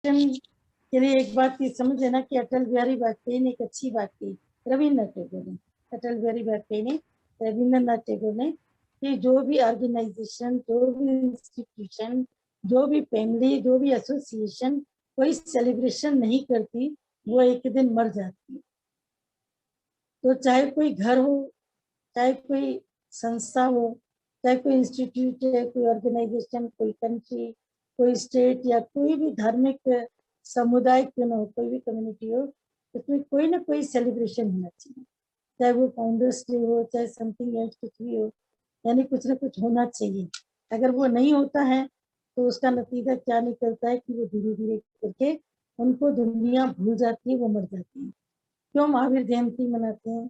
के लिए एक बात की समझ लेना कि अटल बिहारी वाजपेयी ने एक अच्छी बात की, रविन्द्रनाथ टैगोर ने, अटल बिहारी वाजपेयी ने, रविन्द्रनाथ टैगोर ने, कि जो भी ऑर्गेनाइजेशन, जो भी इंस्टीट्यूशन, जो भी फैमिली, जो भी एसोसिएशन कोई सेलिब्रेशन नहीं करती, वो एक दिन मर जाती है। तो चाहे कोई घर हो, चाहे कोई संस्था हो, चाहे कोई इंस्टीट्यूट है, कोई ऑर्गेनाइजेशन, कोई कंट्री, कोई स्टेट या कोई भी धार्मिक समुदाय क्यों न हो, कोई भी कम्युनिटी हो, उसमें कोई ना कोई सेलिब्रेशन होना चाहिए, चाहे वो फाउंडर्स डे हो, चाहे समथिंग एल्स कुछ भी हो, यानी कुछ ना कुछ होना चाहिए। अगर वो नहीं होता है तो उसका नतीजा क्या निकलता है कि वो धीरे धीरे करके उनको दुनिया भूल जाती है, वो मर जाती है। क्यों महावीर जयंती मनाते हैं,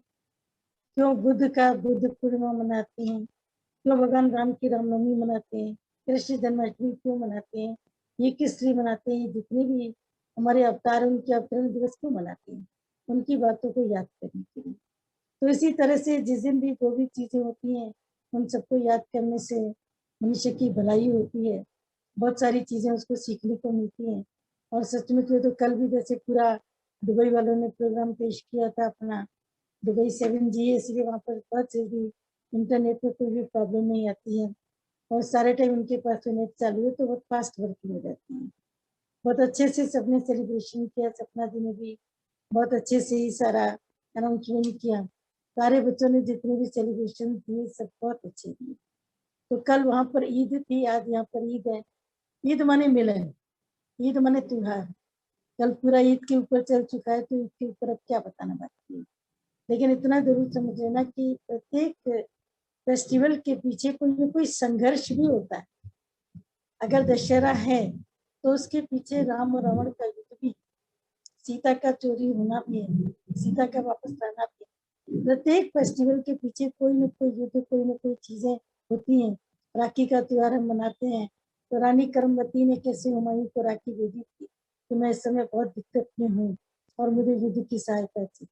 क्यों बुद्ध पूर्णिमा मनाते हैं, क्यों भगवान राम की रामनवमी मनाते हैं, कृष्ण जन्माष्टमी क्यों मनाते हैं, ये किस लिए मनाते हैं, जितने भी हमारे अवतार उनके अवतरण दिवस क्यों मनाते हैं, उनकी बातों को याद करने के लिए। तो इसी तरह से जिस दिन भी जो भी चीजें होती हैं उन सबको याद करने से मनुष्य की भलाई होती है, बहुत सारी चीजें उसको सीखने को मिलती हैं। और सच में तो कल भी जैसे पूरा दुबई वालों ने प्रोग्राम पेश किया था अपना, दुबई 7G, इसलिए वहाँ पर बहुत जल्दी इंटरनेट में कोई भी प्रॉब्लम नहीं आती है और सारे टाइम उनके पास नेट चालू है तो बहुत फास्ट वर्किंग हो जाती है। बहुत अच्छे से सबने सेलिब्रेशन किया, सपना जी ने भी बहुत अच्छे से ही सारा अनाउंसमेंट किया, सारे बच्चों ने जितने भी सेलिब्रेशन किए सब बहुत अच्छे किए। तो कल वहाँ पर ईद थी, आज यहाँ पर ईद है। ईद माने मिलन, ईद माने त्योहार। कल पूरा ईद के ऊपर चल चुका है तो ईद के ऊपर अब क्या बताना बाकी है। लेकिन इतना जरूर समझ लेना कि प्रत्येक फेस्टिवल के पीछे कोई ना कोई संघर्ष भी होता है। अगर दशहरा है तो उसके पीछे राम और रावण का युद्ध भी, सीता का चोरी होना भी है, सीता का वापस लाना भी है। प्रत्येक फेस्टिवल के पीछे कोई ना कोई युद्ध, कोई ना कोई चीजें होती हैं। राखी का त्योहार हम मनाते हैं तो रानी करमवती ने कैसे हुमायूं को राखी भेजी थी कि मैं इस समय बहुत दिक्कत में हूँ और मुझे युद्ध की सहायता चाहिए,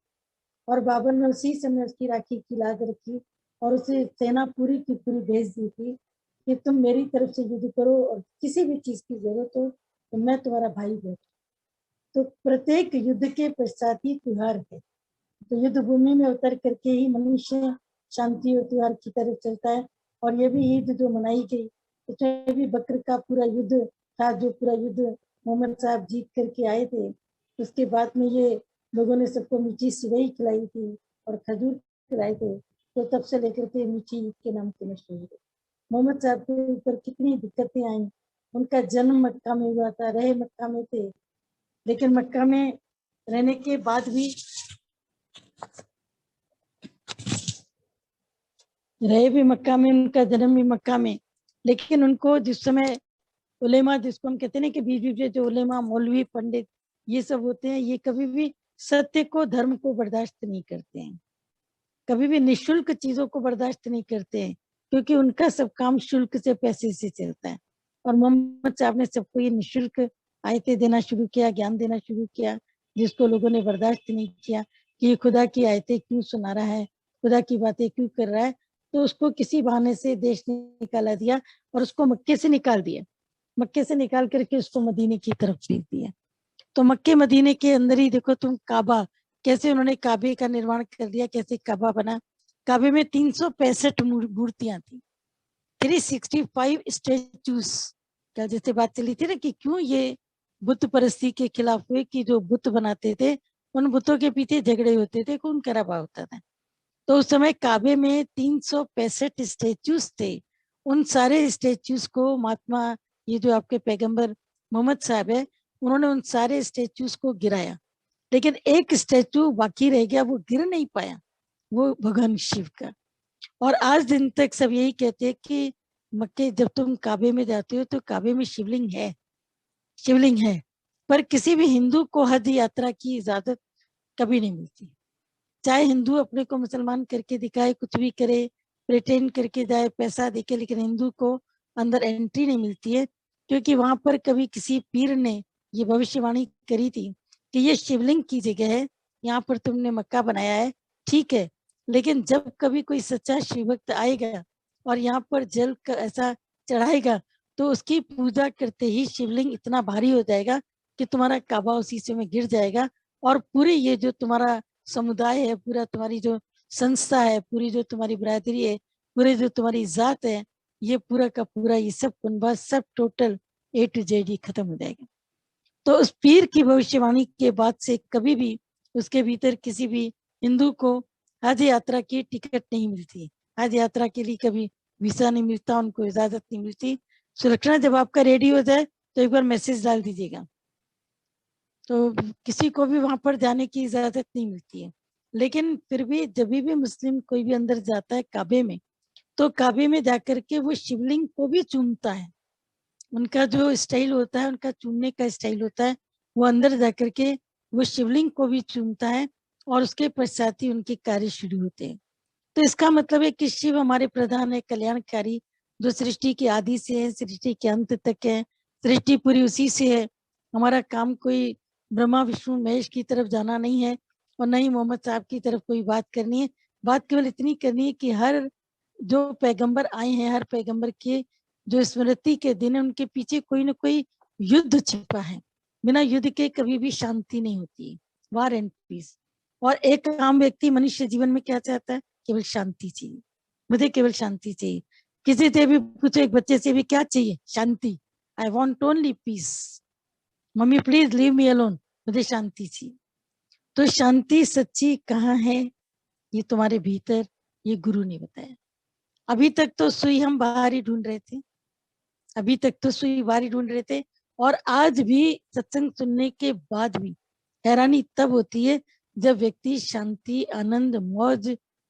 और बाबर ने उसी समय उसकी राखी की लाज रखी और उसे सेना पूरी की पूरी भेज दी थी कि तुम मेरी तरफ से युद्ध करो और किसी भी चीज की जरूरत हो तो मैं तुम्हारा भाई बैठ। तो प्रत्येक युद्ध के पश्चात ही त्योहार है। तो युद्ध भूमि में उतर करके ही मनुष्य शांति और त्योहार की तरफ चलता है। और ये भी ईद जो मनाई गई उसमें भी बकर का पूरा युद्ध था, जो पूरा युद्ध मोहम्मद साहब जीत करके आए थे। उसके बाद में ये लोगों ने सबको मीठी सिवई खिलाई थी और खजूर खिलाए थे, तो तब से लेकर के मीठी ईद के नाम से मशहूर है। मोहम्मद साहब के ऊपर कितनी दिक्कतें आई, उनका जन्म मक्का में हुआ था, रहे मक्का में थे, लेकिन मक्का में रहने के बाद भी रहे भी मक्का में, उनका जन्म भी मक्का में, लेकिन उनको जिस समय उलेमा, जिसको हम कहते हैं ना कि बीच बीच में जो उलेमा, मौलवी, पंडित ये सब होते हैं, ये कभी भी सत्य को, धर्म को बर्दाश्त नहीं करते हैं, कभी भी निशुल्क चीजों को बर्दाश्त नहीं करते हैं, क्योंकि उनका सब काम शुल्क से, पैसे से चलता है। और मोहम्मद साहब ने सबको ये निशुल्क आयतें देना शुरू किया, ज्ञान देना शुरू किया, जिसको लोगों ने बर्दाश्त नहीं किया कि ये खुदा की आयतें क्यों सुना रहा है, खुदा की बातें क्यों कर रहा है। तो उसको किसी बहाने से देश ने निकाला दिया और उसको मक्के से निकाल दिया, मक्के से निकाल करके उसको मदीने की तरफ भेज दिया। तो मक्के मदीने के अंदर ही देखो तुम काबा, कैसे उन्होंने काबे का निर्माण कर दिया, कैसे काबा बना। काबे में 365 मूर्तियां थी, 365 स्टेचूज। क्या जैसे बात चली थी ना कि क्यों ये बुत परस्ती के खिलाफ हुए, कि जो बुत बनाते थे उन बुतों के पीछे झगड़े होते थे, खून खराबा होता था। तो उस समय काबे में 365 स्टेचूज थे। उन सारे स्टेचूज को महात्मा, ये जो आपके पैगंबर मोहम्मद साहब है, उन्होंने उन सारे स्टेचूज को गिराया, लेकिन एक स्टेचू बाकी रह गया, वो गिर नहीं पाया, वो भगवान शिव का। और आज दिन तक सब यही कहते हैं कि मक्के जब तुम काबे में जाते हो तो काबे में शिवलिंग है, शिवलिंग है, पर किसी भी हिंदू को हज यात्रा की इजाजत कभी नहीं मिलती। चाहे हिंदू अपने को मुसलमान करके दिखाए, कुछ भी करे, प्रिटेंड करके जाए पैसा देके, लेकिन हिंदू को अंदर एंट्री नहीं मिलती है, क्योंकि वहां पर कभी किसी पीर ने ये भविष्यवाणी करी थी कि ये शिवलिंग की जगह है, यहाँ पर तुमने मक्का बनाया है, ठीक है, लेकिन जब कभी कोई सच्चा शिव भक्त आएगा और यहाँ पर जल ऐसा चढ़ाएगा तो उसकी पूजा करते ही शिवलिंग इतना भारी हो जाएगा कि तुम्हारा काबा उसी समय गिर जाएगा और पूरी ये जो तुम्हारा समुदाय है, पूरा तुम्हारी जो संस्था है, पूरी जो तुम्हारी बरादरी है, पूरे जो तुम्हारी जात है, ये पूरा का पूरा ये सब कुनबा सब टोटल A to Z ही खत्म हो जाएगा। तो उस पीर की भविष्यवाणी के बाद से कभी भी उसके भीतर किसी भी हिंदू को हज यात्रा की टिकट नहीं मिलती, हज यात्रा के लिए कभी वीसा नहीं मिलता, उनको इजाजत नहीं मिलती। सुरक्षा जब आपका रेडी हो जाए तो एक बार मैसेज डाल दीजिएगा, तो किसी को भी वहां पर जाने की इजाजत नहीं मिलती है। लेकिन फिर भी जब भी मुस्लिम कोई भी अंदर जाता है काबे में, तो काबे में जाकर के वो शिवलिंग को भी चूमता है। उनका जो स्टाइल होता है, उनका चूमने का स्टाइल होता है, वो अंदर जाकर के वो शिवलिंग को भी चूमता है और उसके पश्चात ही उनके कार्य शुरू होते हैं। तो इसका मतलब है कि शिव हमारे प्रधान है, कल्याणकारी, जो सृष्टि के आदि से है, सृष्टि के अंत तक है, सृष्टि पूरी उसी से है। हमारा काम कोई ब्रह्मा विष्णु महेश की तरफ जाना नहीं है और न ही मोहम्मद साहब की तरफ कोई बात करनी है। बात केवल इतनी करनी है कि हर जो पैगंबर आए हैं, हर पैगंबर के जो स्मृति के दिन है, उनके पीछे कोई ना कोई युद्ध छिपा है। बिना युद्ध के कभी भी शांति नहीं होती है, वार एंड पीस। और एक आम व्यक्ति मनुष्य जीवन में क्या चाहता है? केवल शांति चाहिए, मुझे केवल शांति चाहिए। किसी से भी पूछो, एक बच्चे से भी क्या चाहिए? शांति। I want only peace, mummy please leave me alone, मुझे शांति चाहिए। तो शांति सच्ची कहाँ है? ये तुम्हारे भीतर, ये गुरु ने बताया। अभी तक तो सुई हम बाहर ही ढूंढ रहे थे, अभी तक तो सुई बाहर ही ढूंढ रहे थे। और आज भी सत्संग सुनने के बाद भी हैरानी तब होती है जब व्यक्ति शांति, आनंद, मौज,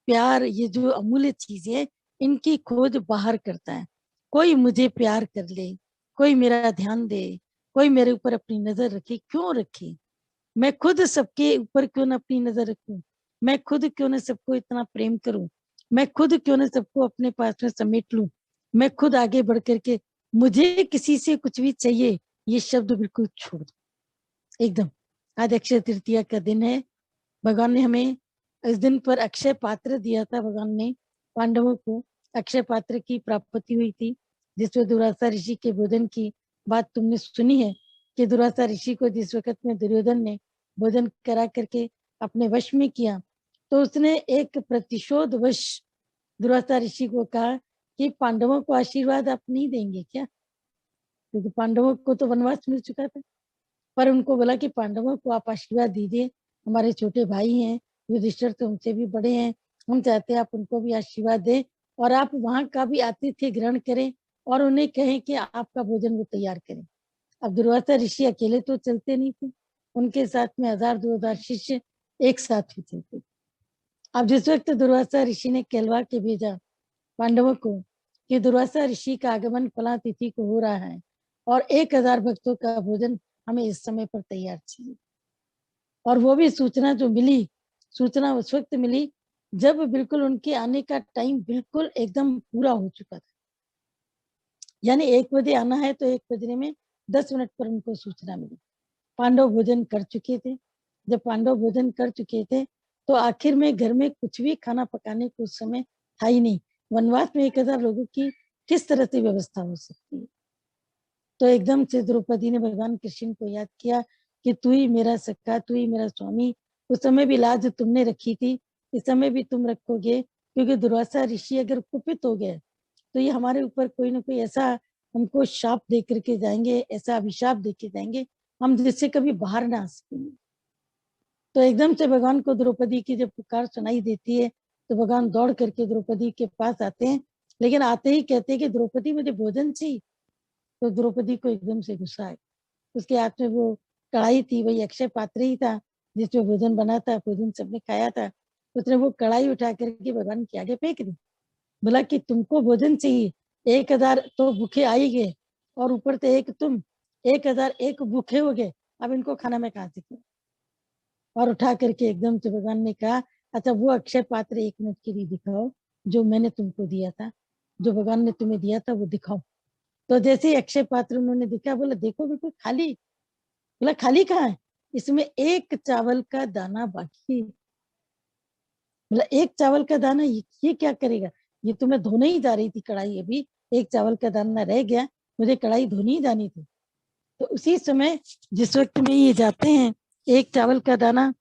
प्यार, ये जो अमूल्य चीज है, इनकी खोज बाहर करता है। कोई मुझे प्यार कर ले, कोई मेरा ध्यान दे, कोई मेरे ऊपर अपनी नजर रखे, क्यों रखे? मैं खुद सबके ऊपर क्यों ना अपनी नजर रखूं? मैं खुद क्यों ना सबको इतना प्रेम करूं? मैं खुद क्यों ना सबको अपने पास में समेट लूं? मैं खुद आगे बढ़ करके, मुझे किसी से कुछ भी चाहिए, ये शब्द बिल्कुल छोड़ दो एकदम। आज अक्षय तृतीया का दिन है। भगवान ने हमें इस दिन पर अक्षय पात्र दिया था। भगवान ने पांडवों को अक्षय पात्र की प्राप्ति हुई थी, जिसमें दुर्वासा ऋषि के भोजन की बात तुमने सुनी है कि दुर्वासा ऋषि को जिस वक्त में दुर्योधन ने भोजन करा करके अपने वश में किया, तो उसने एक प्रतिशोध वश दुर्वासा ऋषि को कहा कि पांडवों को आशीर्वाद आप नहीं देंगे क्या? क्योंकि पांडवों को तो वनवास मिल चुका था। पर उनको बोला कि पांडवों को आप आशीर्वाद दीजिए, हमारे छोटे भाई हैं, युधिष्ठिर तो उनसे भी बड़े हैं, हम चाहते हैं आप उनको भी आशीर्वाद दें और आप वहां का भी आतिथ्य ग्रहण करें और उन्हें कहें कि आपका भोजन वो तैयार करें। अब दुर्वासा ऋषि अकेले तो चलते नहीं थे, उनके साथ में 1000-2000 शिष्य एक साथ ही चलते। अब जिस वक्त दुर्वासा ऋषि ने कहलवा के भेजा पांडवों को कि दुर्वासा ऋषि का आगमन फला तिथि को हो रहा है और 1000 भक्तों का भोजन हमें इस समय पर तैयार चाहिए, और वो भी सूचना जो मिली, सूचना उस वक्त मिली जब बिल्कुल उनके आने का टाइम बिल्कुल एकदम पूरा हो चुका था। यानी 1 बजे आना है तो 1 बजने में 10 मिनट पर उनको सूचना मिली। पांडव भोजन कर चुके थे। जब पांडव भोजन कर चुके थे तो आखिर में घर में कुछ भी खाना पकाने को उस समय था ही नहीं। वनवास में 1000 लोगों की किस तरह से व्यवस्था हो सकती है? तो एकदम से द्रौपदी ने भगवान कृष्ण को याद किया कि तू ही मेरा सखा, तू ही मेरा स्वामी। उस समय भी लाज तुमने रखी थी, इस समय भी तुम रखोगे, क्योंकि दुर्वासा ऋषि अगर कुपित हो गए तो ये हमारे ऊपर कोई ना कोई ऐसा हमको शाप दे करके जाएंगे, ऐसा अभिशाप दे के जाएंगे, हम जिससे कभी बाहर ना आ सकेंगे। तो एकदम से भगवान को द्रौपदी की जब पुकार सुनाई देती है तो भगवान दौड़ करके द्रौपदी के पास आते हैं, लेकिन आते ही कहते हैं कि द्रौपदी मुझे भोजन चाहिए। तो द्रौपदी को एकदम से गुस्सा आया। उसके हाथ में वो कढ़ाई थी, वही अक्षय पात्र ही था जिसमें भोजन बना था, भोजन सबने खाया था। उसने वो कढ़ाई उठा करके भगवान के आगे फेंक दी। बोला कि तुमको भोजन चाहिए, 1000 तो भूखे आ ही गए और ऊपर से एक तुम, 1001 भूखे हो गए, अब इनको खाना मैं कहाँ से खाऊं? और उठा करके एकदम से भगवान ने कहा, अच्छा वो अक्षय पात्र 1 मिनट के लिए दिखाओ जो मैंने तुमको दिया था, जो भगवान ने तुम्हें दिया था वो दिखाओ। तो जैसे ही अक्षय पात्र उन्होंने दिखा, बोला देखो बिल्कुल खाली। बोला खाली कहाँ है? इसमें 1 चावल का दाना बाकी है। बोला 1 चावल का दाना, ये क्या करेगा? ये तो मैं धोने ही जा रही थी कढ़ाई, अभी 1 चावल का दाना रह गया, मुझे कढ़ाई धोनी ही जानी थी। तो उसी समय जिस वक्त में ये जाते हैं, एक चावल का दाना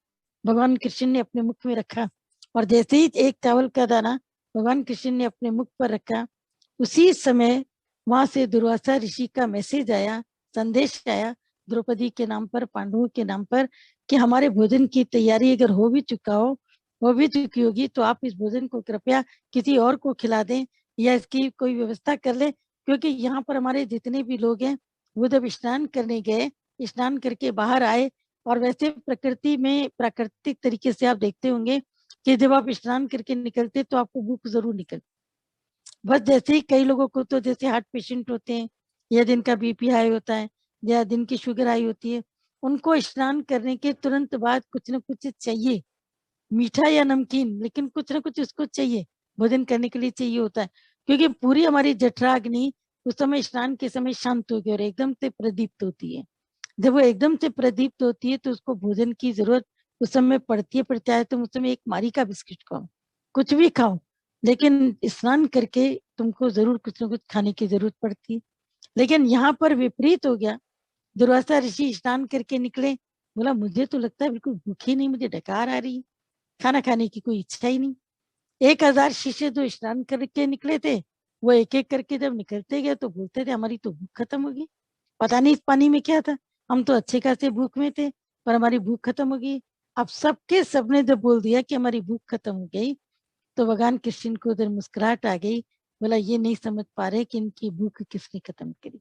भगवान कृष्ण ने अपने मुख में रखा, और जैसे ही एक चावल का दाना भगवान कृष्ण ने अपने मुख पर रखा, उसी समय वहां से दुर्वासा ऋषि का मैसेज आया, संदेश आया द्रौपदी के नाम पर, पांडवों के नाम पर, कि हमारे भोजन की तैयारी अगर हो भी चुकी होगी, तो आप इस भोजन को कृपया किसी और को खिला दें या इसकी कोई व्यवस्था कर लें, क्योंकि यहाँ पर हमारे जितने भी लोग हैं वो जब स्नान करने गए, स्नान करके बाहर आए, और वैसे प्रकृति में प्राकृतिक तरीके से आप देखते होंगे कि जब आप स्नान करके निकलते तो आपको भूख जरूर निकलती। बस जैसे ही कई लोगों को तो जैसे हार्ट पेशेंट होते हैं, या जिनका बीपी हाई होता है, या जिनकी शुगर हाई होती है, उनको स्नान करने के तुरंत बाद कुछ ना कुछ चाहिए, मीठा या नमकीन, लेकिन कुछ ना कुछ उसको चाहिए, भोजन करने के लिए चाहिए होता है, क्योंकि पूरी हमारी जठराग्नि उस समय स्नान के समय शांत होगी और एकदम से प्रदीप्त होती है। जब वो एकदम से प्रदीप्त होती है तो उसको भोजन की जरूरत उस समय पड़ती है, पर चाहे तुम उस समय एक मारी का बिस्किट खाओ, कुछ भी खाओ, लेकिन स्नान करके तुमको जरूर कुछ ना कुछ खाने की जरूरत पड़ती है। लेकिन यहाँ पर विपरीत हो गया, दुर्वासा ऋषि स्नान करके निकले, बोला मुझे तो लगता है बिल्कुल भूखी नहीं, मुझे डकार आ रही, खाना खाने की कोई इच्छा ही नहीं। 1000 शिष्य जो स्नान करके निकले थे, वो एक एक करके जब निकलते गए तो बोलते थे हमारी तो भूख खत्म हो गई, पता नहीं इस पानी में क्या था, हम तो अच्छे खासे भूख में थे पर हमारी भूख खत्म हो गई। अब सबके सबने जब बोल दिया कि हमारी भूख खत्म हो गई, तो भगवान कृष्ण को उधर मुस्कुराहट आ गई, बोला ये नहीं समझ पा रहे कि इनकी भूख किसने खत्म करी।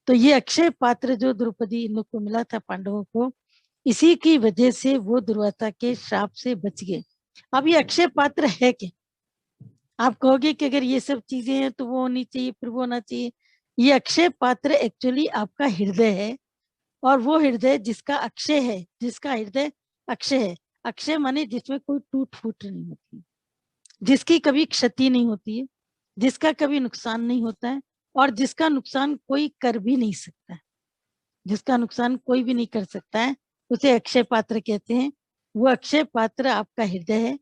तो ये अक्षय पात्र जो द्रौपदी इन लोग को मिला था, पांडवों को, इसी की वजह से वो दुर्वासा के श्राप से बच गए। अब ये अक्षय पात्र है क्या? आप कहोगे कि अगर ये सब चीजें हैं तो वो होनी चाहिए, फिर वो होना चाहिए। ये अक्षय पात्र एक्चुअली आपका हृदय है, और वो हृदय जिसका अक्षय है, जिसका हृदय अक्षय है, अक्षय माने जिसमें कोई टूट फूट नहीं होती, जिसकी कभी क्षति नहीं होती है, जिसका कभी नुकसान नहीं होता है, और जिसका नुकसान कोई कर भी नहीं सकता है, जिसका नुकसान कोई भी नहीं कर सकता है, उसे अक्षय पात्र कहते हैं। वो अक्षय पात्र आपका हृदय है।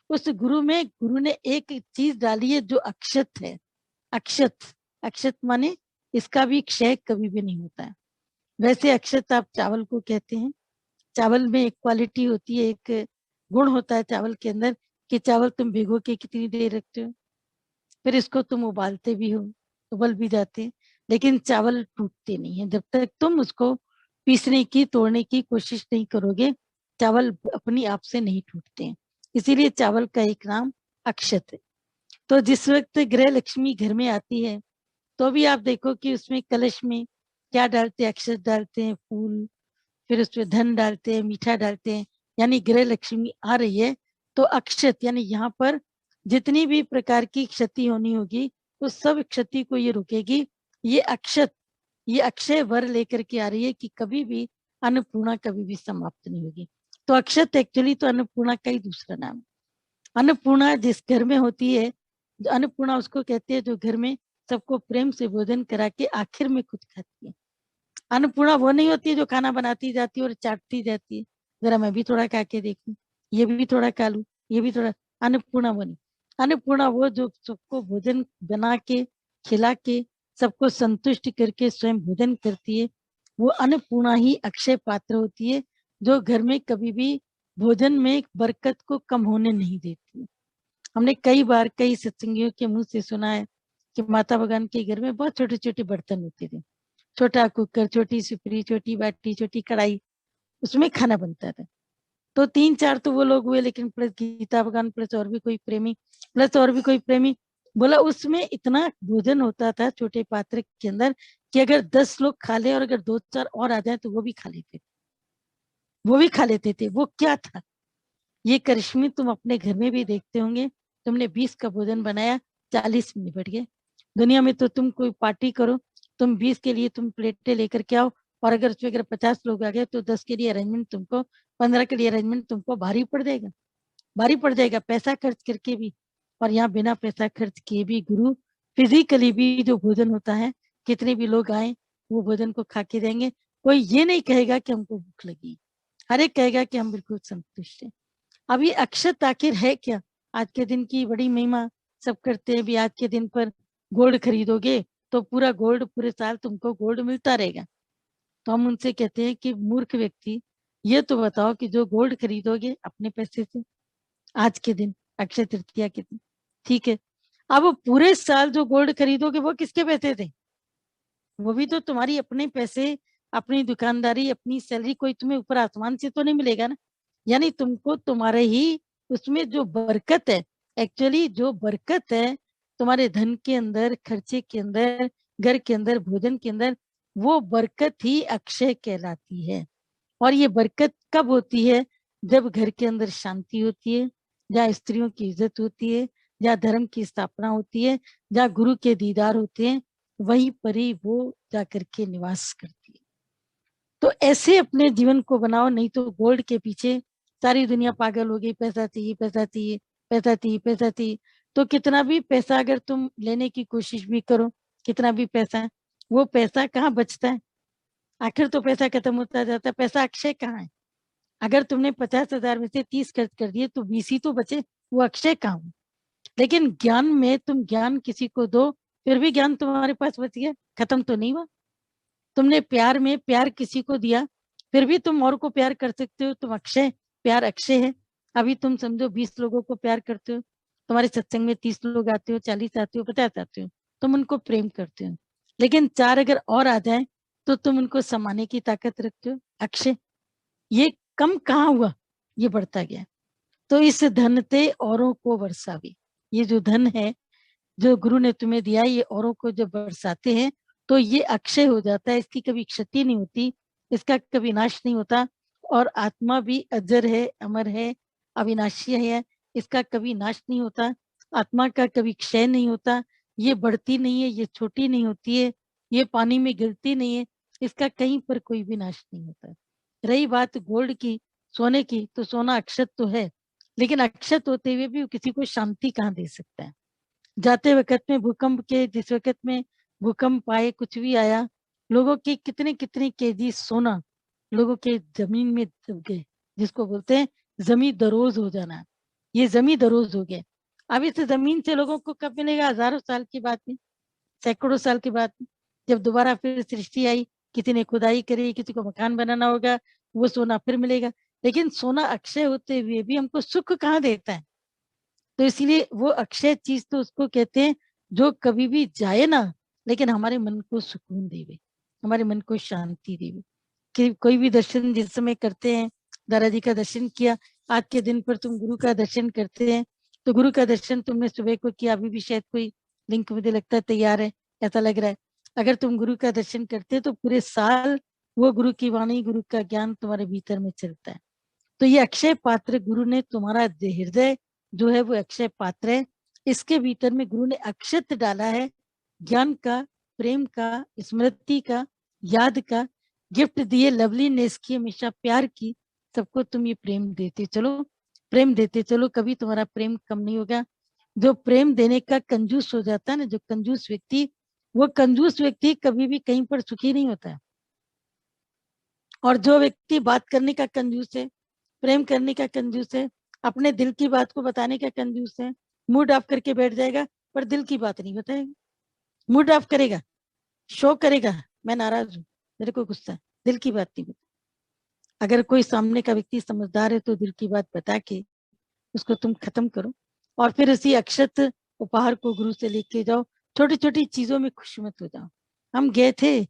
उस गुरु ने एक चीज डाली है जो अक्षत है। अक्षत, अक्षत माने इसका भी क्षय कभी भी नहीं होता है। वैसे अक्षत आप चावल को कहते हैं। चावल में एक क्वालिटी होती है, एक गुण होता है चावल के अंदर, कि चावल तुम भिगो के कितनी देर रखते हो, फिर इसको तुम उबालते भी हो, उबल भी जाते हैं, लेकिन चावल टूटते नहीं है। जब तक तुम उसको पीसने की, तोड़ने की कोशिश नहीं करोगे, चावल अपनी आप से नहीं टूटते हैं। इसीलिए चावल का एक नाम अक्षत है। तो जिस वक्त गृह लक्ष्मी घर में आती है, तो भी आप देखो कि उसमें कलश में क्या डालते हैं, अक्षत डालते हैं, फूल, फिर उसमें धन डालते हैं, मीठा डालते हैं, यानी गृह लक्ष्मी आ रही है। तो अक्षत यानी यहाँ पर जितनी भी प्रकार की क्षति होनी होगी, उस सब क्षति को ये रुकेगी। ये अक्षत, ये अक्षय वर लेकर के आ रही है कि कभी भी अन्नपूर्णा कभी भी समाप्त नहीं होगी। तो अक्षत एक्चुअली तो अन्नपूर्णा का ही दूसरा नाम है। अन्नपूर्णा जिस घर में होती है, अन्नपूर्णा उसको कहते हैं जो घर में सबको प्रेम से भोजन करा के आखिर में खुद खाती है। अन्नपूर्णा वो नहीं होती है जो खाना बनाती जाती है और चाटती जाती है, जरा मैं भी थोड़ा खा के देखूं, ये भी थोड़ा खा लूं, ये भी थोड़ा। अन्नपूर्णा वो नहीं। अन्नपूर्णा वो जो सबको भोजन बना के, खिला के, सबको संतुष्ट करके स्वयं भोजन करती है, वो अन्नपूर्णा ही अक्षय पात्र होती है, जो घर में कभी भी भोजन में बरकत को कम होने नहीं देती। हमने कई बार कई सत्संगियों के मुंह से सुना है कि माता भगवान के घर में बहुत छोटे छोटे बर्तन होते थे, छोटा कुकर, छोटी सुपरी, छोटी बाटी, छोटी कढ़ाई, उसमें खाना बनता था। तो 3-4 तो वो लोग हुए, लेकिन प्लस गीता भगवान, प्लस और भी कोई प्रेमी, प्लस और भी कोई प्रेमी, बोला उसमें इतना भोजन होता था छोटे पात्र के अंदर कि अगर 10 लोग खा ले और अगर 2-4 और आ जाए तो वो भी खा लेते, वो भी खा लेते थे। वो क्या था? ये करिश्मे तुम अपने घर में भी देखते होंगे। तुमने 20 का भोजन बनाया, 40 में निपट गए। दुनिया में तो तुम कोई पार्टी करो, तुम 20 के लिए तुम प्लेटें लेकर के आओ, और अगर उसमें अगर 50 लोग आ गए तो 10 के लिए अरेंजमेंट तुमको, 15 के लिए अरेंजमेंट तुमको भारी पड़ जाएगा, भारी पड़ जाएगा पैसा खर्च करके भी। और यहाँ बिना पैसा खर्च किए भी गुरु फिजिकली भी जो भोजन होता है, कितने भी लोग आए वो भोजन को खा के देंगे। कोई ये नहीं कहेगा कि हमको भूख लगी, हर एक कहेगा कि हम बिल्कुल संतुष्ट हैं। अब ये अक्षत आखिर है क्या? आज के दिन की बड़ी महिमा सब करते हैं भी, आज के दिन पर गोल्ड खरीदोगे तो पूरा गोल्ड पूरे साल तुमको गोल्ड मिलता रहेगा। तो हम उनसे कहते हैं कि मूर्ख व्यक्ति, ये तो बताओ कि जो गोल्ड खरीदोगे अपने पैसे से आज के दिन, अक्षय तृतीया के दिन, ठीक है, अब पूरे साल जो गोल्ड खरीदोगे वो किसके पैसे थे? वो भी तो तुम्हारी अपने पैसे, अपनी दुकानदारी, अपनी सैलरी, कोई तुम्हें ऊपर आसमान से तो नहीं मिलेगा ना। यानी तुमको तुम्हारे ही उसमें जो बरकत है, एक्चुअली जो बरकत है तुम्हारे धन के अंदर, खर्चे के अंदर, घर के अंदर, भोजन के अंदर, वो बरकत ही अक्षय कहलाती है। और ये बरकत कब होती है? जब घर के अंदर शांति होती है, जहाँ स्त्रियों की इज्जत होती है, जहाँ धर्म की स्थापना होती है, जहाँ गुरु के दीदार होते हैं, वहीं पर ही वो जाकर के निवास करती है। तो ऐसे अपने जीवन को बनाओ, नहीं तो गोल्ड के पीछे सारी दुनिया पागल हो गई, पैसा चाहिए, पैसा चाहिए, पैसा चाहिए, पैसा चाहिए। तो कितना भी पैसा अगर तुम लेने की कोशिश भी करो, कितना भी पैसा है, वो पैसा कहाँ बचता है? आखिर तो पैसा खत्म होता जाता है। पैसा अक्षय कहाँ है? अगर तुमने 50,000 में से 30 खर्च कर दिए तो 20 ही तो बचे, वो अक्षय कहाँ हुआ? लेकिन ज्ञान में तुम ज्ञान किसी को दो, फिर भी ज्ञान तुम्हारे पास बच गया, खत्म तो नहीं हुआ। तुमने प्यार में प्यार किसी को दिया, फिर भी तुम और को प्यार कर सकते हो, तुम अक्षय, प्यार अक्षय है। अभी तुम समझो 20 लोगों को प्यार करते हो, तुम्हारे सत्संग में 30 लोग आते हो, 40 आते हो, 50 आते हो, तुम उनको प्रेम करते हो। लेकिन 4 अगर और आ जाए तो तुम उनको समाने की ताकत रखते हो, अक्षय। ये कम कहाँ हुआ, ये बढ़ता गया। तो इस धन ते औरों को बरसावे, ये जो धन है जो गुरु ने तुम्हें दिया, ये औरों को जब बरसाते हैं तो ये अक्षय हो जाता है, इसकी कभी क्षति नहीं होती, इसका कभी नाश नहीं होता। और आत्मा भी अजर है, अमर है, अविनाशी है, इसका कभी नाश नहीं होता, आत्मा का कभी क्षय नहीं होता, ये बढ़ती नहीं है, ये छोटी नहीं होती है, ये पानी में गिरती नहीं है, इसका कहीं पर कोई भी नाश नहीं होता। रही बात गोल्ड की, सोने की, तो सोना अक्षत तो है, लेकिन अक्षत होते हुए भी किसी को शांति कहाँ दे सकता है? जाते वक्त में भूकंप के, जिस वक्त में भूकंप आए, कुछ भी आया, लोगों के कितने कितने केजी सोना लोगों के जमीन में दब गए, जिसको बोलते हैं जमीन दरोज हो जाना। ये जमीन दरोज हो गए। अब इस जमीन से लोगों को कब मिलेगा? हजारों साल की बात में, सैकड़ों साल की बात में, जब दोबारा फिर सृष्टि आई, किसी ने खुदाई करी, किसी को मकान बनाना होगा, वो सोना फिर मिलेगा। लेकिन सोना अक्षय होते हुए भी हमको सुख कहाँ देता है? तो इसलिए वो अक्षय चीज तो उसको कहते हैं जो कभी भी जाए ना, लेकिन हमारे मन को सुकून देवे, हमारे मन को शांति देवे। कि कोई भी दर्शन जिस समय करते हैं, दादाजी का दर्शन किया, आज के दिन पर तुम गुरु का दर्शन करते हैं, तो गुरु का दर्शन तुमने सुबह को किया, अभी भी शायद कोई लिंक मुझे लगता है तैयार है, ऐसा लग रहा है। अगर तुम गुरु का दर्शन करते हैं तो पूरे साल वो गुरु की वाणी, गुरु का ज्ञान तुम्हारे भीतर में चलता है। तो ये अक्षय पात्र गुरु ने, तुम्हारा हृदय जो है वो अक्षय पात्र है, इसके भीतर में गुरु ने अक्षत डाला है, ज्ञान का, प्रेम का, स्मृति का, याद का गिफ्ट दिए, लवलीनेस की, हमेशा प्यार की। सबको तुम ये प्रेम देते चलो, प्रेम देते चलो, कभी तुम्हारा प्रेम कम नहीं होगा। जो प्रेम देने का कंजूस हो जाता है ना, जो कंजूस व्यक्ति, वो कंजूस व्यक्ति कभी भी कहीं पर सुखी नहीं होता है। और जो व्यक्ति बात करने का कंजूस है, प्रेम करने का कंजूस है, अपने दिल की बात को बताने का कंजूस है, मूड ऑफ करके बैठ जाएगा पर दिल की बात नहीं बताएगा। मूड ऑफ करेगा, शो करेगा, मैं नाराज हूँ, मेरे को गुस्सा है, दिल की बात नहीं बता। अगर कोई सामने का व्यक्ति समझदार है तो दिल की बात बता के उसको तुम खत्म करो, और फिर उसी अक्षत उपहार को गुरु से लेके जाओ। छोटी छोटी चीजों में खुश मत हो जाओ। हम गए थे,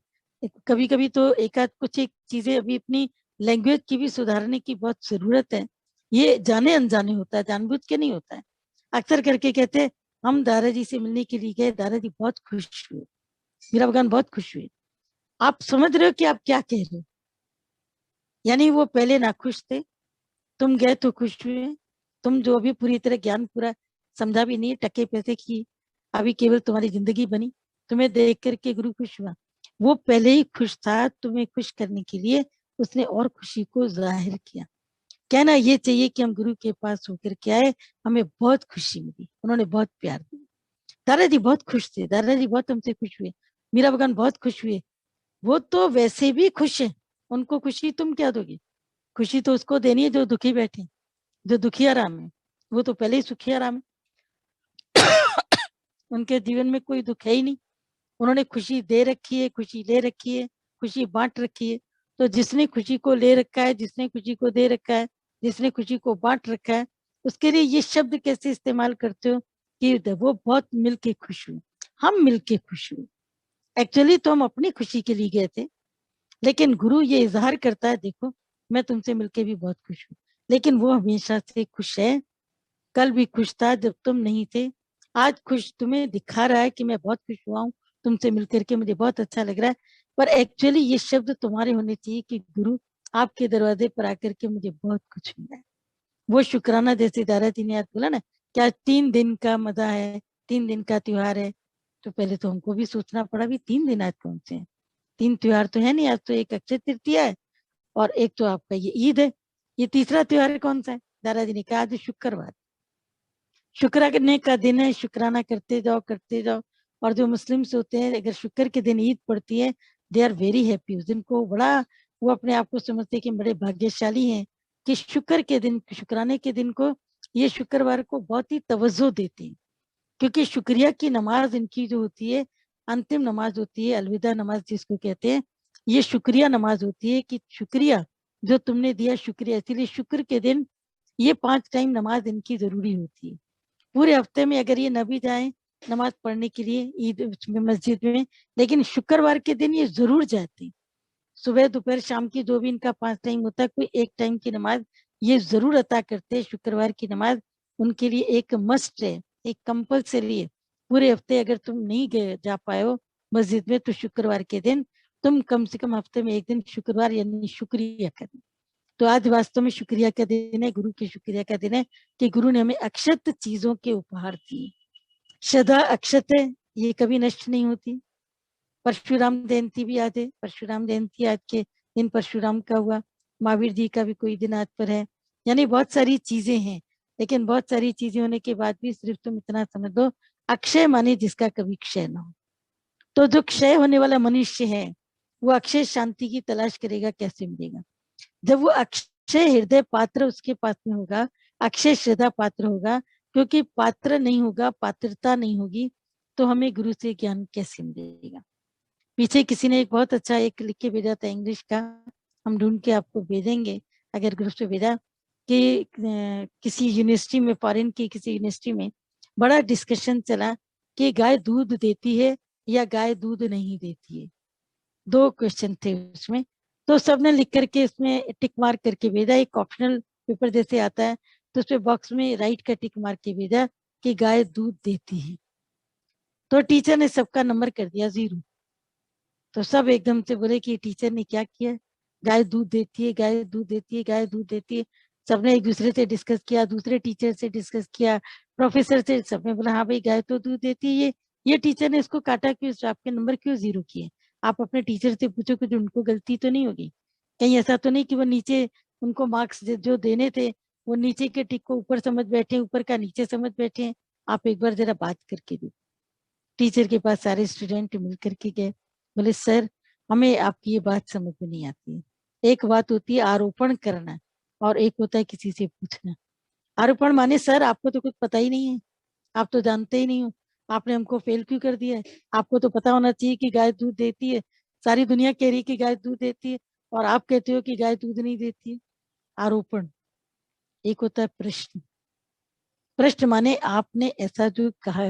कभी कभी तो एक आध कुछ एक चीजें, अभी अपनी लैंग्वेज की भी सुधारने की बहुत जरूरत है। ये जाने अनजाने होता है, जानबूझ के नहीं होता है। अक्सर करके कहते हैं हम दादाजी से मिलने के लिए गए, दादाजी बहुत खुश हुए, मेरा भगवान बहुत खुश हुए। आप समझ रहे हो कि आप क्या कह रहे हो? यानी वो पहले ना खुश थे, तुम गए तो खुश हुए। तुम जो अभी पूरी तरह ज्ञान पूरा समझा भी नहीं, टके पैसे की अभी केवल तुम्हारी जिंदगी बनी, तुम्हें देख करके गुरु खुश हुआ। वो पहले ही खुश था, तुम्हें खुश करने के लिए उसने और खुशी को जाहिर किया। कहना ये चाहिए कि हम गुरु के पास होकर के आए, हमें बहुत खुशी मिली, उन्होंने बहुत प्यार दिया। दादाजी बहुत खुश थे, दादाजी बहुत हमसे खुश हुए, मीरा भगवान बहुत खुश हुए। वो तो वैसे भी खुश है, उनको खुशी तुम क्या दोगे? खुशी तो उसको देनी है जो दुखी बैठे, जो दुखी आराम है, वो तो पहले ही सुखी आराम है। उनके जीवन में कोई दुख है ही नहीं, उन्होंने खुशी दे रखी है, खुशी ले रखी है, खुशी बांट रखी है, तो जिसने खुशी को ले रखा है, जिसने खुशी को दे रखा है, जिसने खुशी को बांट रखा है, उसके लिए ये शब्द कैसे इस्तेमाल करते हो कि वो बहुत मिलके खुश हुए, हम मिलके खुश हुए। एक्चुअली तो हम अपनी खुशी के लिए गए थे, लेकिन गुरु ये इजहार करता है, देखो मैं तुमसे मिलके भी बहुत खुश हूँ। लेकिन वो हमेशा से खुश है, कल भी खुश था जब तुम नहीं थे, आज खुश तुम्हें दिखा रहा है कि मैं बहुत खुश हुआ हूँ, तुमसे मिलकर के मुझे बहुत अच्छा लग रहा है। पर एक्चुअली ये शब्द तुम्हारे होने चाहिए कि गुरु आपके दरवाजे पर आकर के मुझे बहुत कुछ मिला है। वो शुक्राना, जैसे दादा जी ने आज बोला ना, क्या 3 दिन का मजा है, 3 दिन का त्योहार है। तो पहले तो हमको भी सोचना पड़ा भी 3 दिन आज कौन से हैं, 3 त्योहार तो है नहीं, आज तो एक अक्षय तृतीया है और एक तो आपका ये ईद है, ये तीसरा त्योहार कौन सा है। दादाजी ने कहा आज शुक्रवार, शुक्राने का दिन है, शुक्राना करते जाओ करते जाओ। और जो मुस्लिम्स होते हैं, अगर शुक्र के दिन ईद पड़ती है, दे आर वेरी हैप्पी, उस दिन को बड़ा, वो अपने आप को समझते हैं कि बड़े भाग्यशाली हैं कि शुक्र के दिन, शुक्राने के दिन को, ये शुक्रवार को बहुत ही तवज्जो देते हैं। क्योंकि शुक्रिया की नमाज इनकी जो होती है, अंतिम नमाज होती है, अलविदा नमाज जिसको कहते हैं, ये शुक्रिया नमाज होती है कि शुक्रिया जो तुमने दिया, शुक्रिया। इसीलिए शुक्र के दिन ये 5 टाइम नमाज इनकी जरूरी होती है। पूरे हफ्ते में अगर ये न भी जाए नमाज पढ़ने के लिए ईद में मस्जिद में, लेकिन शुक्रवार के दिन ये जरूर जाते हैं। सुबह दोपहर शाम की जो भी इनका 5 टाइम होता है, कोई एक टाइम की नमाज ये जरूर अता करते हैं। शुक्रवार की नमाज उनके लिए एक मस्ट है, एक कंपल्सरी है। पूरे हफ्ते अगर तुम नहीं गए जा पाए हो मस्जिद में, तो शुक्रवार के दिन तुम कम से कम हफ्ते में एक दिन शुक्रवार यानी शुक्रिया करें। तो आज वास्तव में शुक्रिया का दिन है, गुरु के शुक्रिया का दिन है कि गुरु ने हमें अक्षत चीजों के उपहार दिए। श्रद्धा अक्षत है, ये कभी नष्ट नहीं होती। परशुराम जयंती भी आज है, परशुराम जयंती आज के दिन परशुराम का हुआ, महावीर जी का भी कोई दिन आज पर है। यानी बहुत सारी चीजें हैं, लेकिन बहुत सारी चीजें होने के बाद भी सिर्फ तुम इतना समझ दो, अक्षय माने जिसका कभी क्षय ना हो। तो जो क्षय होने वाला मनुष्य है, वो अक्षय शांति की तलाश करेगा, कैसे मिलेगा। जब वो अक्षय हृदय पात्र उसके पास में होगा, अक्षय श्रद्धा पात्र होगा, क्योंकि पात्र नहीं होगा, पात्रता नहीं होगी, तो हमें गुरु से ज्ञान कैसे मिलेगा। पीछे किसी ने एक बहुत अच्छा एक लिख के भेजा था इंग्लिश का, हम ढूंढ के आपको भेजेंगे अगर ग्रुप से भेजा, कि किसी यूनिवर्सिटी में, फॉरेन की किसी यूनिवर्सिटी में बड़ा डिस्कशन चला कि गाय दूध देती है या गाय दूध नहीं देती है। 2 क्वेश्चन थे उसमें, तो सबने लिख करके इसमें टिक मार्क करके भेजा, एक ऑप्शनल पेपर जैसे आता है, तो उसमें बॉक्स में राइट का टिक मार्क के भेजा कि गाय दूध देती है। तो टीचर ने सबका नंबर कर दिया 0। तो सब एकदम से बोले कि टीचर ने क्या किया, गाय दूध देती है, गाय दूध देती है, गाय दूध देती है। सबने एक दूसरे से डिस्कस किया, दूसरे टीचर से डिस्कस किया, प्रोफेसर से, सबने बोला हाँ भाई गाय तो दूध देती है। ये टीचर ने इसको काटा क्यों, आपके नंबर क्यों 0 किए। आप अपने टीचर से पूछो कि उनको गलती तो नहीं होगी, कहीं ऐसा तो नहीं कि वो नीचे उनको मार्क्स जो देने थे, वो नीचे के टिक को ऊपर समझ बैठे, ऊपर का नीचे समझ बैठे हैं। आप एक बार जरा बात करके दो। टीचर के पास सारे स्टूडेंट मिल करके गए, बोले सर हमें आपकी ये बात समझ में नहीं आती है। एक बात होती है आरोपण करना, और एक होता है किसी से पूछना। आरोपण माने सर आपको तो कुछ पता ही नहीं है, आप तो जानते ही नहीं हो, आपने हमको फेल क्यों कर दिया है। आपको तो पता होना चाहिए कि गाय दूध देती है, सारी दुनिया कह रही है कि गाय दूध देती है, और आप कहते हो कि गाय दूध नहीं देती है। आरोपण। एक होता है प्रश्न। प्रश्न माने आपने ऐसा जो कहा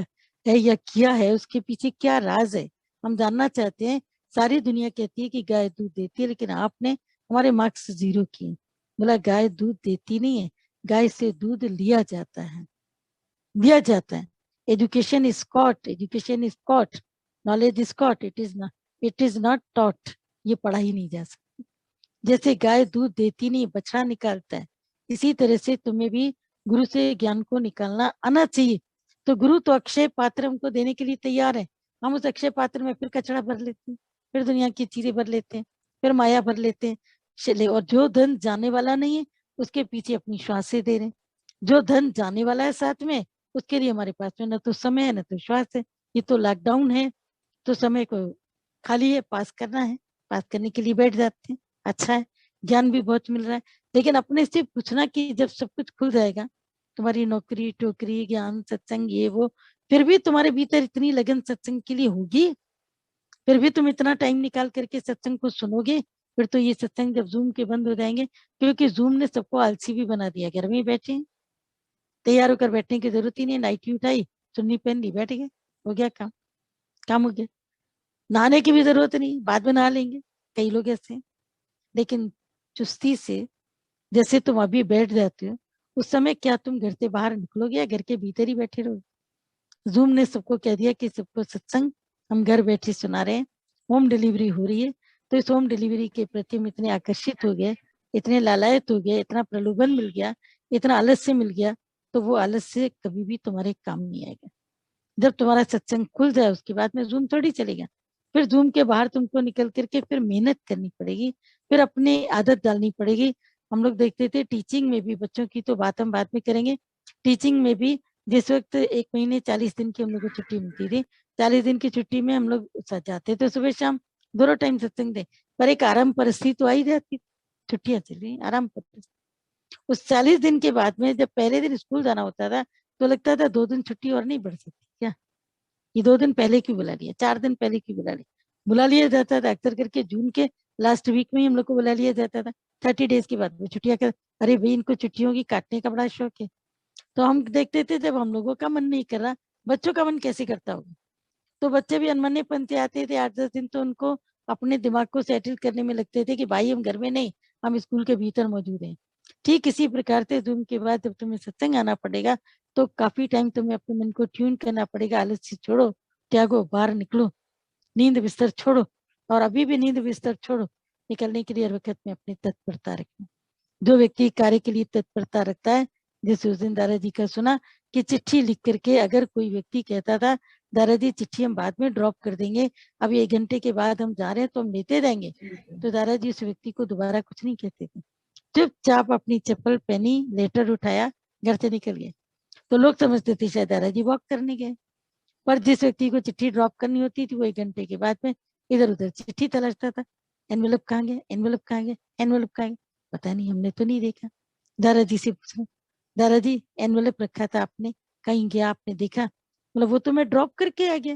है या किया है, उसके पीछे क्या राज है, हम जानना चाहते हैं। सारी दुनिया कहती है कि गाय दूध देती है, लेकिन आपने हमारे मार्क्स 0 किए। बोला गाय दूध देती नहीं है, गाय से दूध लिया जाता है, दिया जाता है। Education is caught, education is caught, knowledge is caught, it is not taught. ये पढ़ा ही नहीं जा सकता। जैसे गाय दूध देती नहीं, बछड़ा निकालता है, इसी तरह से तुम्हें भी गुरु से ज्ञान को निकालना आना चाहिए। तो गुरु तो अक्षय पात्र हमको देने के लिए तैयार है, हम उस अक्षय पात्र में फिर कचरा भर लेते हैं, फिर दुनिया की चीजें भर लेते हैं, फिर माया भर लेते हैं। और जो धन जाने वाला नहीं है, उसके पीछे अपनी श्वासें दे रहे हैं। जो धन जाने वाला है साथ में, उसके लिए हमारे पास में न तो समय है न तो श्वास है। ये तो लॉकडाउन है, तो समय को खाली है, पास करना है, पास करने के लिए बैठ जाते हैं। अच्छा है, ज्ञान भी बहुत मिल रहा है, लेकिन अपने से पूछना कि जब सब कुछ खुल जाएगा, तुम्हारी नौकरी टोकरी ज्ञान सत्संग ये वो, फिर भी तुम्हारे भीतर इतनी लगन सत्संग के लिए होगी, फिर भी तुम इतना टाइम निकाल करके सत्संग को सुनोगे, फिर तो ये सत्संग जब जूम के बंद हो जाएंगे, क्योंकि जूम ने सबको आलसी भी बना दिया, घर में ही बैठे हैं, तैयार होकर बैठने की जरूरत ही नहीं, नाइटी उठाई, चुन्नी पहन ली, बैठ गए, हो गया काम, काम हो गया, नहाने की भी जरूरत नहीं, बाद में नहा लेंगे, कई लोग ऐसे हैं। लेकिन चुस्ती से जैसे तुम अभी बैठ जाते हो, उस समय क्या तुम घर से बाहर निकलोगे या घर के भीतर ही बैठे रहोगे? जूम ने सबको कह दिया कि सबको सत्संग हम घर बैठे सुना रहे हैं, होम डिलीवरी हो रही है। तो इस होम डिलीवरी के प्रति हम इतने आकर्षित हो गए, इतने लालायत हो गए, इतना प्रलोभन मिल गया, इतना आलस्य मिल गया, तो वो आलस्य कभी भी तुम्हारे काम नहीं आएगा। जब तुम्हारा सत्संग खुल जाए उसके बाद में जूम थोड़ी चलेगा, फिर जूम के बाहर तुमको निकल करके फिर मेहनत करनी पड़ेगी, फिर अपनी आदत डालनी पड़ेगी। हम लोग देखते थे टीचिंग में भी, बच्चों की तो बात हम बाद में करेंगे, टीचिंग में भी जिस वक्त 1 महीने 40 दिन की हम लोग को छुट्टी मिलती थी, 40 दिन की छुट्टी में हम लोग जाते थे सुबह शाम, दोनों टाइम सत्संग थे, पर एक आराम परिस्थिति तो आई जाती, छुट्टियां चल रही, आराम परिस्थिति। उस 40 दिन के बाद में जब पहले दिन स्कूल जाना होता था, तो लगता था 2 दिन छुट्टी और नहीं बढ़ सकती क्या, ये 2 दिन पहले क्यों बुला लिया, 4 दिन पहले क्यों बुला लिया जाता था, अक्सर करके जून के लास्ट वीक में ही हम लोग को बुला लिया जाता था, 30 डेज के बाद में छुट्टियां कर, अरे भाई इनको छुट्टियों की काटने का बड़ा शौक है। तो हम देखते थे जब हम लोगों का मन नहीं कर रहा, बच्चों का मन कैसे करता होगा, तो बच्चे भी अनमने पंथे आते थे, 8-10 दिन तो उनको अपने दिमाग को सेटल करने में लगते थे कि भाई हम घर में नहीं, हम स्कूल के भीतर मौजूद हैं। ठीक इसी प्रकार से जूम के बाद जब तुम्हें सत्संग आना पड़ेगा, तो काफी टाइम तुम्हें अपने मन को ट्यून करना पड़ेगा, आलस्य छोड़ो, त्यागो, बाहर निकलो, नींद बिस्तर छोड़ो, और अभी भी नींद बिस्तर छोड़ो, निकलने के लिए हर वक्त में अपनी तत्परता रखना। जो व्यक्ति कार्य के लिए तत्परता रखता है, जैसे उस दिन दादाजी का सुना कि चिट्ठी लिख करके अगर कोई व्यक्ति कहता था दादाजी चिट्ठी हम बाद में ड्रॉप कर देंगे, अब 1 घंटे के बाद हम जा रहे हैं तो हम लेते जाएंगे, तो दादाजी उस व्यक्ति को दोबारा कुछ नहीं कहते थे, चुपचाप अपनी चप्पल पहनी, लेटर उठाया, घर से निकल गए। तो लोग समझते थे शायद दादाजी वॉक करने गए, पर जिस व्यक्ति को चिट्ठी ड्रॉप करनी होती थी वो 1 घंटे के बाद में इधर उधर चिट्ठी तलाशता था, एनवेलप कहाँ गया, एनवेलप कहाँ गया, एनवेलप कहाँ गया, पता नहीं, हमने तो नहीं देखा। दादाजी से पूछा, दादाजी एनवेलप रखा था आपने, कहीं गया, आपने देखा? बोला वो तो मैं ड्रॉप करके आ गया।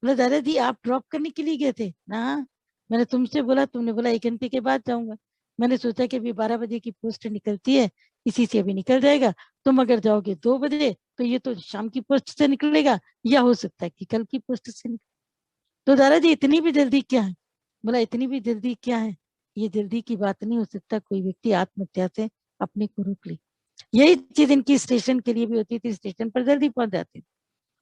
बोला दादाजी आप ड्रॉप करने के लिए गए थे ना? मैंने तुमसे बोला, तुमने बोला 1 घंटे के बाद जाऊंगा, मैंने सोचा कि अभी 12 बजे की पोस्ट निकलती है, इसी से अभी निकल जाएगा, तुम अगर जाओगे 2 बजे तो ये तो शाम की पोस्ट से निकलेगा, या हो सकता है कि कल की पोस्ट से निकले। तो दादाजी इतनी भी जल्दी क्या है? बोला इतनी भी जल्दी क्या है, ये जल्दी की बात नहीं हो सकता, कोई व्यक्ति आत्महत्या से अपने को रोक ले। यही चीज इनकी स्टेशन के लिए भी होती थी, स्टेशन पर जल्दी पहुंच जाते थे,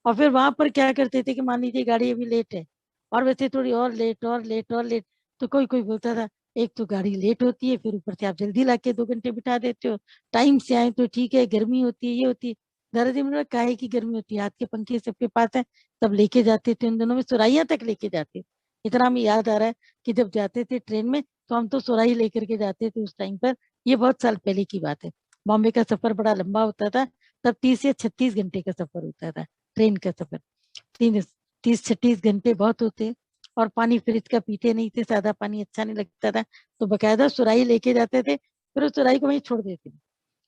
और फिर वहां पर क्या करते थे कि मान लीजिए गाड़ी अभी लेट है, और वैसे थोड़ी और लेट और लेट और लेट, तो कोई कोई बोलता था एक तो गाड़ी लेट होती है, फिर ऊपर से आप जल्दी लाके 2 घंटे बिठा देते हो, टाइम से आए तो ठीक है, गर्मी होती है, ये होती है। दादाजी ने काहे की गर्मी होती है, हाथ के पंखे सबके पास है, सब लेके जाते थे, उन दिनों में सुराइयां तक लेके जाते। इतना हमें याद आ रहा है कि जब जाते थे ट्रेन में तो हम तो सुराही लेकर के जाते थे उस टाइम पर, ये बहुत साल पहले की बात है। बॉम्बे का सफर बड़ा लंबा होता था, तब 30 या 36 घंटे का सफर होता था, ट्रेन का सफर। 30-36 घंटे बहुत होते, और पानी फ्रिज का पीते नहीं थे, सादा पानी अच्छा नहीं लगता था, तो बकायदा सुराही लेके जाते थे, फिर उस सुराही को वहीं छोड़ देते थे।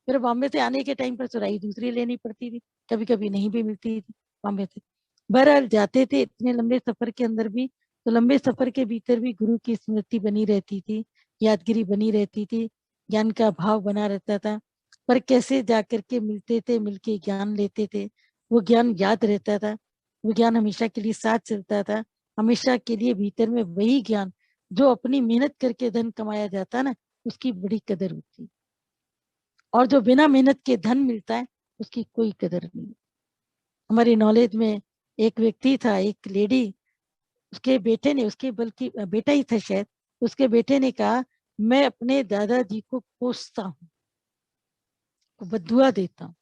फिर बॉम्बे से आने के टाइम पर सुराही दूसरी लेनी पड़ती थी, कभी कभी नहीं भी मिलती थी बॉम्बे से। बहरहाल जाते थे इतने लंबे सफर के अंदर भी, तो लंबे सफर के भीतर भी गुरु की स्मृति बनी रहती थी, यादगिरी बनी रहती थी, ज्ञान का भाव बना रहता था। पर कैसे जाकर के मिलते थे, मिलके ज्ञान लेते थे, वो ज्ञान याद रहता था, वो ज्ञान हमेशा के लिए साथ चलता था, हमेशा के लिए भीतर में वही ज्ञान, जो अपनी मेहनत करके धन कमाया जाता ना, उसकी बड़ी कदर होती, और जो बिना मेहनत के धन मिलता है उसकी कोई कदर नहीं। हमारी नॉलेज में एक व्यक्ति था, एक लेडी, उसके बेटे ने, उसके बल्कि बेटा ही था शायद, उसके बेटे ने कहा मैं अपने दादाजी को कोसता हूँ, बद्दुआ देता हूँ,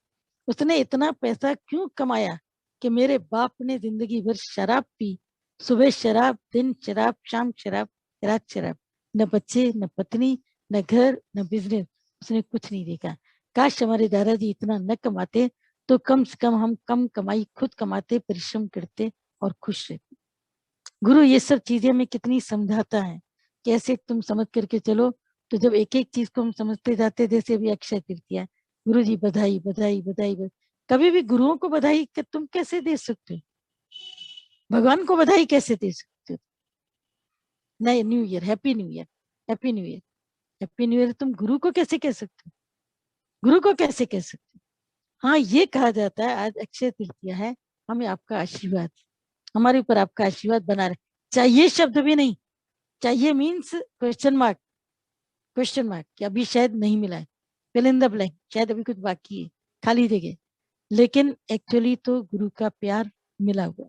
उसने इतना पैसा क्यों कमाया कि मेरे बाप ने जिंदगी भर शराब पी, सुबह शराब, दिन शराब, शाम शराब, रात शराब, न बच्चे, न पत्नी, न घर, न बिजनेस, उसने कुछ नहीं देखा। काश हमारे दादाजी इतना न कमाते, तो कम से कम हम कम कमाई खुद कमाते, परिश्रम करते और खुश रहते। गुरु ये सब चीजें हमें कितनी समझाता है, कैसे तुम समझ करके चलो। तो जब एक एक चीज को हम समझते जाते, जैसे अभी अक्षय तृतीया, गुरु जी बधाई बधाई बधाई बधाई, कभी भी गुरुओं को बधाई तुम कैसे दे सकते हो, भगवान को बधाई कैसे दे सकते हो? नहीं, new year, happy new year, happy new year. Happy new year तुम गुरु को कैसे कह सकते हो? गुरु को कैसे कह सकते हो? हाँ, ये कहा जाता है आज अक्षय तृतीया है, हमें आपका आशीर्वाद, हमारे ऊपर आपका आशीर्वाद बना रहे। चाहिए शब्द भी नहीं, चाहिए means question mark, question mark कि अभी शायद नहीं मिला है, फिल इन द ब्लैंक, शायद अभी कुछ बाकी है, खाली जगह। लेकिन एक्चुअली तो गुरु का प्यार मिला हुआ,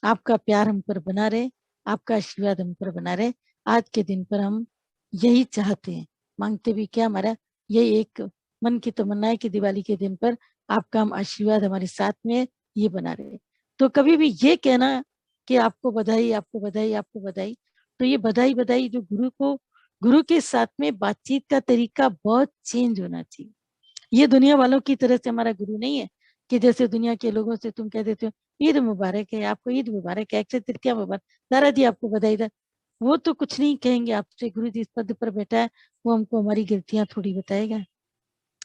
आपका प्यार हम पर बना रहे, आपका आशीर्वाद हम पर बना रहे। आज के दिन पर हम यही चाहते हैं, मांगते भी क्या, हमारा यही एक मन की तमन्ना है कि दिवाली के दिन पर आपका हम आशीर्वाद हमारे साथ में है, ये बना रहे। तो कभी भी ये कहना कि आपको बधाई, आपको बधाई, आपको बधाई, तो ये बधाई बधाई जो गुरु के साथ में बातचीत का तरीका बहुत चेंज होना चाहिए। ये दुनिया वालों की तरह से हमारा गुरु नहीं है कि जैसे दुनिया के लोगों से तुम कह देते हो ईद मुबारक है, आपको ईद मुबारक है, अक्षय तृतीया मुबारक, दादाजी आपको बधाई दा। वो तो कुछ नहीं कहेंगे आपसे, गुरु जी इस पद पर बैठा है, वो हमको हमारी गलतियां थोड़ी बताएगा।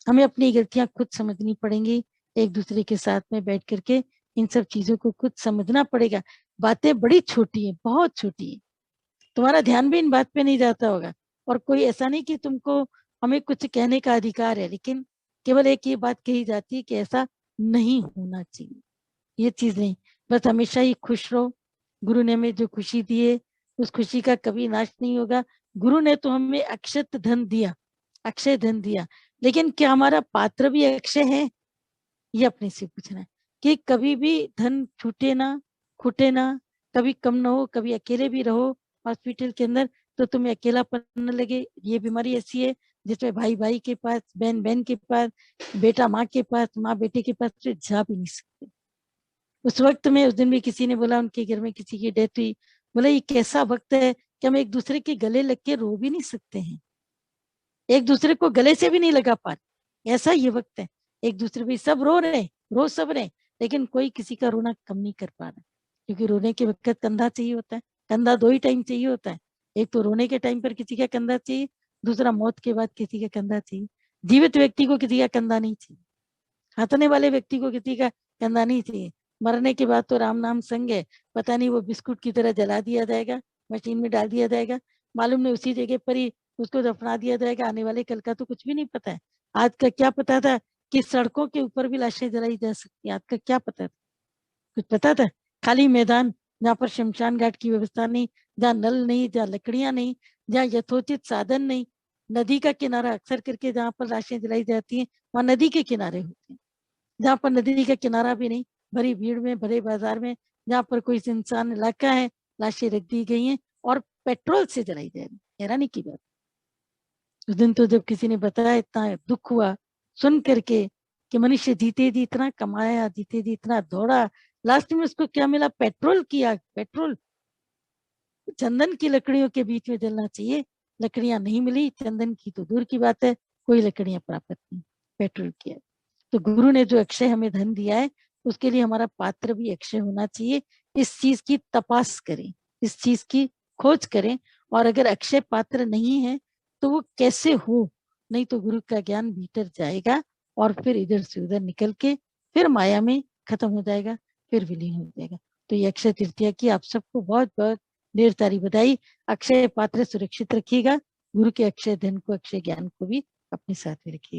हमें अपनी गलतियां खुद समझनी पड़ेंगी, एक दूसरे के साथ में बैठ करके इन सब चीजों को खुद समझना पड़ेगा। बातें बड़ी छोटी है, बहुत छोटी है, तुम्हारा ध्यान भी इन बात पे नहीं जाता होगा। और कोई ऐसा नहीं कि तुमको हमें कुछ कहने का अधिकार है, लेकिन केवल एक ये बात कही जाती है कि ऐसा नहीं होना चाहिए, ये चीज नहीं। बस हमेशा ही खुश रहो, गुरु ने हमें जो खुशी दी है उस खुशी का कभी नाश नहीं होगा। गुरु ने तो हमें अक्षत धन दिया, अक्षय धन दिया, लेकिन क्या हमारा पात्र भी अक्षय है? ये अपने से पूछना है कि कभी भी धन छूटे ना, खूटे ना, कभी कम ना हो, कभी अकेले भी रहो हॉस्पिटल के अंदर तो तुम्हें अकेलापन न लगे। ये बीमारी ऐसी है जिसमें भाई भाई के पास, बहन बहन के पास, बेटा माँ के पास, माँ बेटे के पास तो जा भी नहीं सकते। उस वक्त में उस दिन भी किसी ने बोला उनके घर में किसी की डेथ हुई, बोला ये कैसा वक्त है कि हम एक दूसरे के गले लग के रो भी नहीं सकते हैं, एक दूसरे को गले से भी नहीं लगा पा रहे, ऐसा ये वक्त है। एक दूसरे पे सब रो रहे, रो सब रहे, लेकिन कोई किसी का रोना कम नहीं कर पा रहा, क्योंकि रोने के वक्त कंधा चाहिए होता है। कंधा दो ही टाइम चाहिए होता है, एक तो रोने के टाइम पर किसी का कंधा चाहिए, दूसरा मौत के बाद किसी का कंधा चाहिए। जीवित व्यक्ति को किसी का कंधा नहीं चाहिए, हंसने वाले व्यक्ति को किसी का कंधा नहीं चाहिए। मरने के बाद तो राम नाम संग है, पता नहीं वो बिस्कुट की तरह जला दिया जाएगा, मशीन में डाल दिया जाएगा, मालूम नहीं उसी जगह पर ही उसको दफना दिया जाएगा। आने वाले कल का तो कुछ भी नहीं पता है। आज का क्या पता था कि सड़कों के ऊपर भी लाशें जलाई जा सकती हैं? आज का क्या पता था? कुछ पता था? खाली मैदान जहाँ पर शमशान घाट की व्यवस्था नहीं, जहाँ नल नहीं, जहाँ लकड़ियां नहीं, जहाँ यथोचित साधन नहीं, नदी का किनारा अक्सर करके जहाँ पर लाशें जलाई जाती हैं वहां नदी के किनारे होती हैं, जहाँ पर नदी का किनारा भी नहीं, भरी भीड़ में, भरे बाजार में, जहाँ पर कोई सुनसान इलाका है, लाशें रख दी गई हैं और पेट्रोल से जलाई जा रही। हैरानी की बात, उस दिन तो जब किसी ने बताया इतना दुख हुआ सुन करके कि मनुष्य जीते जी इतना कमाया, जीते जी इतना दौड़ा, लास्ट में उसको क्या मिला? पेट्रोल की आग। पेट्रोल चंदन की लकड़ियों के बीच में जलना चाहिए, लकड़ियां नहीं मिली, चंदन की तो दूर की बात है, कोई लकड़ियां प्राप्त नहीं, पेट्रोल की आग। तो गुरु ने जो अक्षय हमें धन दिया है उसके लिए हमारा पात्र भी अक्षय होना चाहिए। इस चीज की तपास करें, इस चीज की खोज करें, और अगर अक्षय पात्र नहीं है तो वो कैसे हो? नहीं तो गुरु का ज्ञान भीतर जाएगा और फिर इधर से उधर निकल के फिर माया में खत्म हो जाएगा, फिर विलीन हो जाएगा। तो ये अक्षय तृतीया की आप सबको बहुत बहुत ढेर सारी बधाई। अक्षय पात्र सुरक्षित रखिएगा, गुरु के अक्षय धन को, अक्षय ज्ञान को भी अपने साथ में रखिएगा।